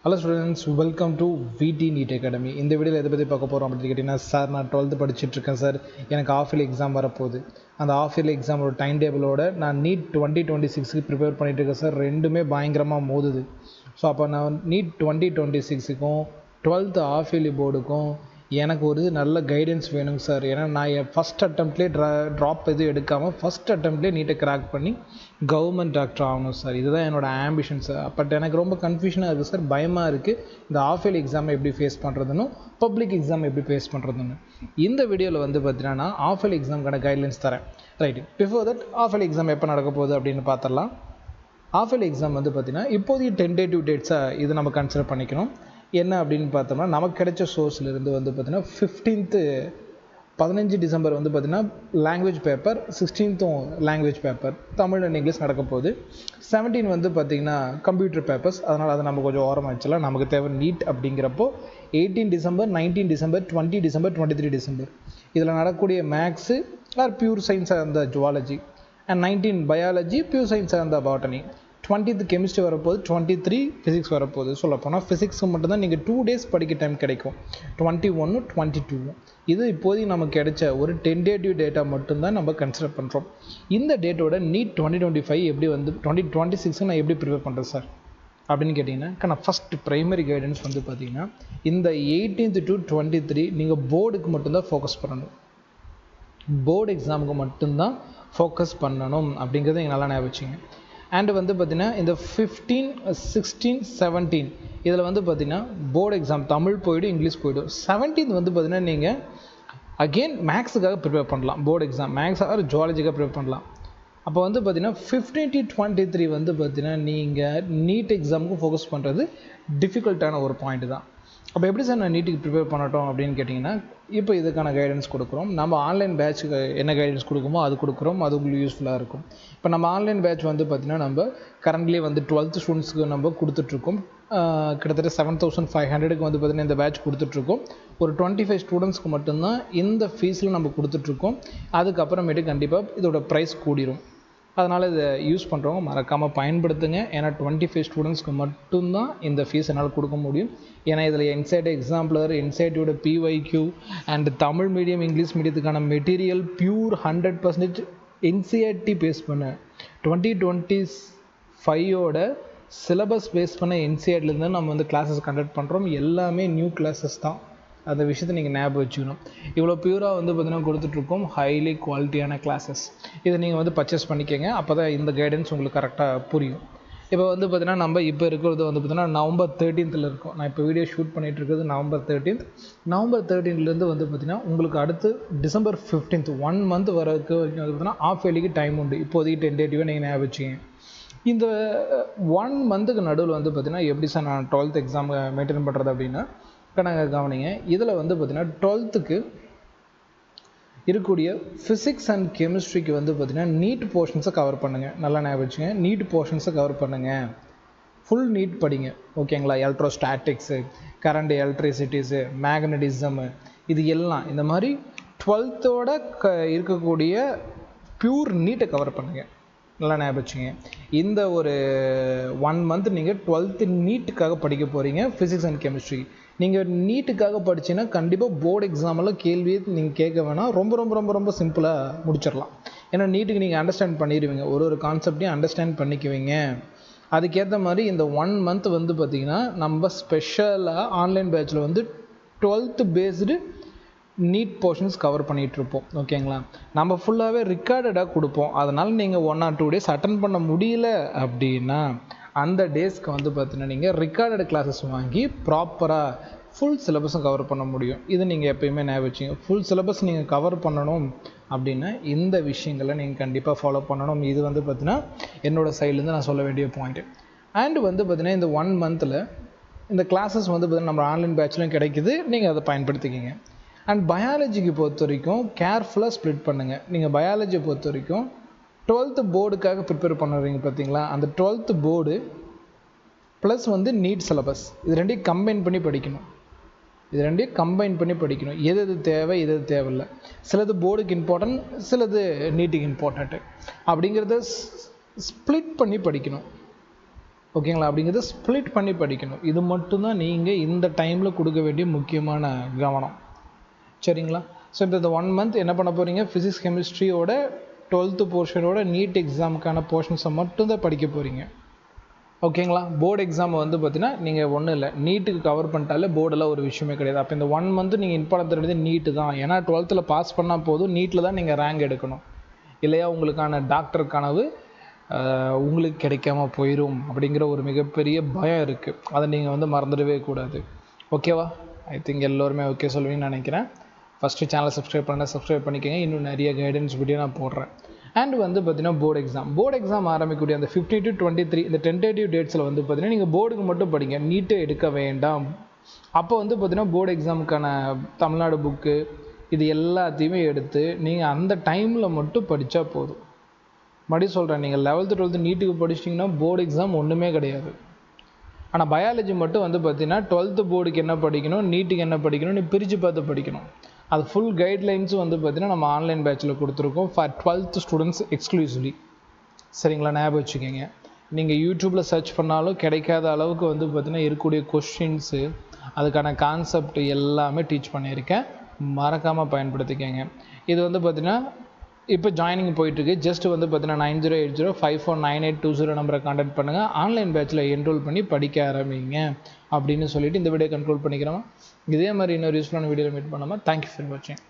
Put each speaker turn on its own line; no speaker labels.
Hello students, welcome to VT NEET Academy. இந்த வீடியோவில் எதை பற்றி பார்க்க போகிறோம் அப்படின்னு கேட்டிங்கன்னா, சார் நான் 12th படிச்சுட்ருக்கேன் சார், எனக்கு ஆஃப் இயர்லி எக்ஸாம் வரப்போகுது. அந்த ஆஃப் இயர்லி எக்ஸாமோட டைம் டேபிளோட நான் நீட் 2026க்கு ப்ரிப்பேர் பண்ணிகிட்ருக்கேன் சார். ரெண்டுமே பயங்கரமாக மோதுது. ஸோ அப்போ நான் நீட் 2026க்கும் 12th ஆஃப் இயர்லி போர்டுக்கும் எனக்கு ஒரு நல்ல கைடன்ஸ் வேணுங்க சார். ஏன்னா நான் என் ஃபஸ்ட் அட்டம்ப்ட்லேயே ட்ராப் எதுவும் எடுக்காமல் ஃபஸ்ட் அட்டம்ப்ட்லேயே நீட்டை கிராக் பண்ணி கவர்மெண்ட் டாக்டர் ஆகணும் சார். இதுதான் என்னோடய ஆம்பிஷன் சார். பட் எனக்கு ரொம்ப கன்ஃபியூஷனாக இருக்குது சார், பயமாக இருக்குது. இந்த ஆஃப் இயர்லி எக்ஸாமை எப்படி ஃபேஸ் பண்ணுறதுன்னு, பப்ளிக் எக்ஸாம் எப்படி ஃபேஸ் பண்ணுறதுன்னு இந்த வீடியோவில் வந்து பார்த்தீங்கன்னா நான் ஆஃப் இயர்லி எக்ஸாமுக்கான கைட்லைன்ஸ் தரேன். Right, before that half yearly exam எப்போ நடக்க போகுது அப்படின்னு பார்த்துடலாம். ஆஃப் இயர்லி எக்ஸாம் வந்து பார்த்திங்கன்னா இப்போதைய டென்டேட்டிவ் டேட்ஸாக இது நம்ம கன்சிடர் பண்ணிக்கணும். என்ன அப்படின்னு பார்த்தோம்னா, நமக்கு கிடைச்ச சோர்ஸ்லேருந்து வந்து பார்த்திங்கன்னா 15 டிசம்பர் வந்து பார்த்திங்கன்னா language paper, 16th language paper Tamil and English நடக்க போகுது. 17 வந்து பார்த்திங்கன்னா கம்ப்யூட்டர் பேப்பர்ஸ். அதனால் அதை நம்ம கொஞ்சம் ஓரமாக வச்சலாம். நமக்கு தேவை நீட் அப்படிங்கிறப்போ 18 டிசம்பர், 19 டிசம்பர், 20 டிசம்பர், 23 டிசம்பர் இதில் நடக்கக்கூடிய மேக்ஸு ஆர் பியூர் சயின்ஸாக இருந்த ஜுவாலஜி, அண்ட் 19 பயாலஜி, பியூர் சயின்ஸாக இருந்த பாட்டனி, 20th கெமிஸ்ட்ரி வரப்போகுது, 23 ஃபிசிக்ஸ் வரப்போகுது. சொல்லப்போனால் ஃபிசிக்ஸுக்கு மட்டும்தான் நீங்கள் 2 days படிக்க டைம் கிடைக்கும், 21, 22. இது இப்போதைக்கு நமக்கு கிடைச்ச ஒரு டென்டேட்டிவ் டேட்டா மட்டும்தான் நம்ம கன்சிடர் பண்ணுறோம். இந்த டேட்டோட நீட் 2025 எப்படி வந்து 2026 நான் எப்படி ப்ரிப்பேர் பண்ணுறேன் சார் அப்படின்னு கேட்டிங்கன்னா, நான் ஃபஸ்ட்டு ப்ரைமரி கைடன்ஸ் வந்து பார்த்திங்கன்னா இந்த 18th to 23 நீங்கள் போர்டுக்கு மட்டும்தான் ஃபோக்கஸ் பண்ணணும். போர்டு எக்ஸாமுக்கு மட்டும்தான் ஃபோக்கஸ் பண்ணணும் அப்படிங்கிறத நீங்கள் நல்லா ஞாபகம் வச்சுங்க. அண்டு வந்து பார்த்திங்கன்னா இந்த 15, 16, 17 இதில் வந்து பார்த்திங்கன்னா போர்டு எக்ஸாம் தமிழ் போய்டும், இங்கிலீஷ் போய்டும். 17th வந்து பார்த்திங்கன்னா நீங்கள் அகெயின் மேக்ஸுக்காக ப்ரிப்பேர் பண்ணலாம். போர்டு எக்ஸாம் மேக்ஸ் ஆர் ஜுவாலஜிக்காக ப்ரிப்பேர் பண்ணலாம். அப்போ வந்து பார்த்திங்கன்னா 15 to 23 வந்து பார்த்திங்கன்னா நீங்கள் நீட் எக்ஸாமுக்கு ஃபோக்கஸ் பண்ணுறது டிஃபிகல்ட்டான ஒரு பாயிண்ட் தான். அப்போ எப்படி சார் நான் நீட்டுக்கு ப்ரிப்பேர் பண்ணட்டும் அப்படின்னு கேட்டிங்கன்னா, இப்போ இதுக்கான கைடன்ஸ் கொடுக்குறோம். நம்ம ஆன்லைன் பேட்சுக்கு என்ன கைடன்ஸ் கொடுக்குமோ அது கொடுக்குறோம். அது உங்களுக்கு யூஸ்ஃபுல்லாக இருக்கும். இப்போ நம்ம ஆன்லைன் பேட்ச் வந்து பார்த்திங்கன்னா நம்ம கரண்ட்லி வந்து 12th ஸ்டூடெண்ட்ஸ்க்கு நம்ம கொடுத்துட்ருக்கோம். கிட்டத்தட்ட 7,500க்கு வந்து பார்த்திங்கன்னா இந்த பேட்ச் கொடுத்துட்ருக்கோம். ஒரு 25 ஸ்டூடெண்ட்ஸ்க்கு மட்டும்தான் இந்த ஃபீஸில் நம்ம கொடுத்துட்ருக்கோம். அதுக்கப்புறமேட்டு கண்டிப்பாக இதோட ப்ரைஸ் கூடிரும். அதனால் இதை யூஸ் பண்ணுறவங்க மறக்காமல் பயன்படுத்துங்க. ஏன்னா 25 ஸ்டூடெண்ட்ஸ்க்கு மட்டும்தான் இந்த ஃபீஸ் என்னால் கொடுக்க முடியும். ஏன்னா இதில் என்சைட் எக்ஸாம்பிளர், என்சைட்டோட PYQ and Tamil medium, English மீடியத்துக்கான மெட்டீரியல் பியூர் 100% NCERT பேஸ் பண்ண 2025ஓட சிலபஸ் பேஸ் பண்ண NCERTலேருந்து நம்ம வந்து கிளாஸஸ் கண்டக்ட் பண்ணுறோம். எல்லாமே நியூ கிளாஸஸ் தான். அந்த விஷயத்தை நீங்கள் ஞாபகம் வச்சுக்கணும். இவ்வளோ பியூராக வந்து பார்த்திங்கன்னா கொடுத்துட்ருக்கோம். ஹைலி குவாலிட்டியான கிளாஸஸ். இதை நீங்கள் வந்து பர்ச்சேஸ் பண்ணிக்கோங்க. அப்போ தான் இந்த கைடன்ஸ் உங்களுக்கு கரெக்டாக புரியும். இப்போ வந்து பார்த்திங்கன்னா நம்ம இப்போ இருக்கிறது வந்து பார்த்திங்கன்னா November 13th இருக்கும். நான் இப்போ வீடியோ ஷூட் பண்ணிகிட்டு இருக்கிறது November 13th. November 13th வந்து பார்த்திங்கன்னா உங்களுக்கு அடுத்து December 15th 1 month வரதுக்கு வந்து பார்த்திங்கன்னா ஆஃப் இயர்லிக்கு டைம் உண்டு. இப்போதைக்கு டென்டேட்டிவாக நீங்கள் ஞாபகம் வச்சுக்கோங்க. இந்த 1 monthக்கு நடுவில் வந்து பார்த்திங்கன்னா எப்படி சார் நான் 12th எக்ஸாம் மெயின்டைன் பண்ணுறது அப்படின்னா, நாங்கள் கவனிங்க. இதில் வந்து பார்த்திங்கன்னா 12th இருக்கக்கூடிய ஃபிசிக்ஸ் அண்ட் கெமிஸ்ட்ரிக்கு வந்து பார்த்திங்கன்னா நீட் போர்ஷன்ஸை கவர் பண்ணுங்கள். நல்லா ஞாபகம் வச்சுங்க, நீட் போர்ஷன்ஸை கவர் பண்ணுங்கள். ஃபுல் நீட் படிங்க, ஓகேங்களா? எலக்ட்ரோஸ்டாட்டிக்ஸு, கரண்ட் எலக்ட்ரிசிட்டிஸு, மேக்னட்டிசமு, இது எல்லாம் இந்த மாதிரி 12th இருக்கக்கூடிய பியூர் நீட்டை கவர் பண்ணுங்கள். நல்லா ஞாபகம் வச்சுங்க. இந்த ஒரு 1 month நீங்கள் 12th நீட்டுக்காக படிக்க போகிறீங்க. ஃபிசிக்ஸ் அண்ட் கெமிஸ்ட்ரி நீங்கள் நீட்டுக்காக படிச்சிங்கன்னா கண்டிப்பாக போர்டு எக்ஸாமெல்லாம் கேள்வியே நீங்கள் கேட்க வேணாம். ரொம்ப ரொம்ப ரொம்ப ரொம்ப சிம்பிளாக முடிச்சிடலாம். ஏன்னா நீட்டுக்கு நீங்கள் அண்டர்ஸ்டாண்ட் பண்ணிடுவீங்க, ஒரு கான்செப்டையும் அண்டர்ஸ்டாண்ட் பண்ணிக்குவீங்க. அதுக்கேற்ற மாதிரி இந்த 1 month வந்து பார்த்திங்கன்னா நம்ம ஸ்பெஷலாக ஆன்லைன் பேட்சில் வந்து 12th based NEET portions cover பண்ணிகிட்ருப்போம், ஓகேங்களா? நம்ம ஃபுல்லாகவே ரிக்கார்டடாக கொடுப்போம். அதனால் நீங்கள் 1 or 2 days அட்டன் பண்ண முடியல அப்படின்னா அந்த டேஸ்க்கு வந்து பார்த்தீங்கன்னா நீங்கள் ரிக்கார்டட் கிளாஸஸ் வாங்கி ப்ராப்பராக ஃபுல் சிலபஸும் கவர் பண்ண முடியும். இது நீங்கள் எப்போயுமே ஞாபகம் வச்சுங்க. ஃபுல் சிலபஸ் நீங்கள் கவர் பண்ணணும் அப்படின்னா இந்த விஷயங்களை நீங்கள் கண்டிப்பாக ஃபாலோ பண்ணணும். இது வந்து பார்த்தீங்கன்னா என்னோடய சைட்லேருந்து நான் சொல்ல வேண்டிய பாயிண்ட்டு. அண்டு வந்து பார்த்திங்கன்னா இந்த 1 monthல் இந்த கிளாஸஸ் வந்து பார்த்திங்கன்னா நம்ம ஆன்லைன் பேட்ச்லையும் கிடைக்குது. நீங்கள் அதை பயன்படுத்திக்கிங்க. அண்ட் பயாலஜிக்கு பொறுத்த வரைக்கும் கேர்ஃபுல்லாக ஸ்ப்ளிட் பண்ணுங்கள். நீங்கள் பயாலஜியை பொறுத்த வரைக்கும் 12th போர்டுக்காக ப்ரிப்பேர் பண்ணுறீங்க பார்த்தீங்களா, அந்த 12th போர்டு ப்ளஸ் வந்து நீட் சிலபஸ் இது ரெண்டையும் கம்பைன் பண்ணி படிக்கணும். எது எது தேவை, எது எது தேவையில்லை. சிலது போர்டுக்கு இம்பார்ட்டன்ட், சிலது நீட்டுக்கு இம்பார்ட்டண்ட்டு அப்படிங்கிறத ஸ்ப்ளிட் பண்ணி படிக்கணும். ஓகேங்களா? அப்படிங்கிறத ஸ்ப்ளிட் பண்ணி படிக்கணும். இது மட்டும்தான் நீங்கள் இந்த டைமில் கொடுக்க வேண்டிய முக்கியமான கவனம். சரிங்களா? ஸோ இந்த 1 மந்த் என்ன பண்ண போகிறீங்க, ஃபிசிக்ஸ் கெமிஸ்ட்ரியோட 12th போர்ஷனோட நீட் எக்ஸாமுக்கான போர்ஷன்ஸை மட்டும்தான் படிக்க போகிறீங்க. ஓகேங்களா? போர்டு எக்ஸாம் வந்து பார்த்தீங்கன்னா நீங்கள் ஒன்றும் இல்லை, நீட்டுக்கு கவர் பண்ணிட்டாலே போர்டெல்லாம் ஒரு விஷயமே கிடையாது. அப்போ இந்த 1 மந்த் நீங்கள் இம்பார்ட்டன்ட் தரது நீட்டு தான். ஏன்னா 12th பாஸ் பண்ணால் போதும், நீட்டில் தான் நீங்கள் ரேங்க் எடுக்கணும். இல்லையா உங்களுக்கான டாக்டர் கனவு உங்களுக்கு கிடைக்காம போயிடும் அப்படிங்கிற ஒரு மிகப்பெரிய பயம் இருக்குது. அதை நீங்கள் வந்து மறந்துடவே கூடாது. ஓகேவா? ஐ திங்க் எல்லோருமே ஓகே சொல்லுவீங்கன்னு நினைக்கிறேன். ஃபஸ்ட்டு சேனலை சப்ஸ்கிரைப் பண்ணிக்கோங்க. இன்னும் நிறைய கைடன்ஸ் வீடியோ நான் போடுறேன். அண்ட் வந்து பார்த்தீங்கன்னா போர்டு எக்ஸாம் ஆரம்பிக்கக்கூடிய அந்த 15 to 23 இந்த டென்டேட்டிவ் டேட்ஸில் வந்து பார்த்தீங்கன்னா நீங்கள் போர்டுக்கு மட்டும் படிங்க, நீட்டை எடுக்க வேண்டாம். அப்போ வந்து பார்த்தீங்கன்னா போர்டு எக்ஸாமுக்கான தமிழ்நாடு புக்கு இது எல்லாத்தையுமே எடுத்து நீங்கள் அந்த டைமில் மட்டும் படித்தா போதும். மறுபடியும் சொல்கிறேன், நீங்கள் 11th 12th நீட்டுக்கு படிச்சிட்டிங்கன்னா போர்டு எக்ஸாம் ஒன்றுமே கிடையாது. ஆனால் பயாலஜி மட்டும் வந்து பார்த்தீங்கன்னா 12th போர்டுக்கு என்ன படிக்கணும், நீட்டுக்கு என்ன படிக்கணும்னு பிரித்து பார்த்து படிக்கணும். அது ஃபுல் கைட்லைன்ஸும் வந்து பார்த்தீங்கன்னா நம்ம ஆன்லைன் பேட்சில் கொடுத்துருக்கோம் ஃபார் 12th ஸ்டூடெண்ட்ஸ் எக்ஸ்க்ளூசிவ்லி. சரிங்களா? ஞாபகம் வச்சுக்கோங்க. நீங்கள் யூடியூப்பில் சர்ச் பண்ணாலும் கிடைக்காத அளவுக்கு வந்து பார்த்தீங்கன்னா இருக்கக்கூடிய கொஸ்டின்ஸு, அதுக்கான கான்செப்ட் எல்லாமே டீச் பண்ணியிருக்கேன். மறக்காமல் பயன்படுத்திக்கங்க. இது வந்து பார்த்தீங்கன்னா இப்போ ஜாயினிங் போயிட்டுருக்கு. ஜஸ்ட் வந்து பார்த்தீங்கன்னா 9080549820 நம்பரை கான்டாக்ட் பண்ணுங்கள். ஆன்லைன் பேட்சில் என்ரோல் பண்ணி படிக்க ஆரம்பிங்க அப்படின்னு சொல்லிட்டு இந்த வீடியோ கன்க்ளூட் பண்ணிக்கிறோம். இதே மாதிரி இன்னொரு யூஸ்ஃபுல்லான வீடியோவில் மீட் பண்ணாமல் தேங்க்யூ ஃபார் வாட்சிங்.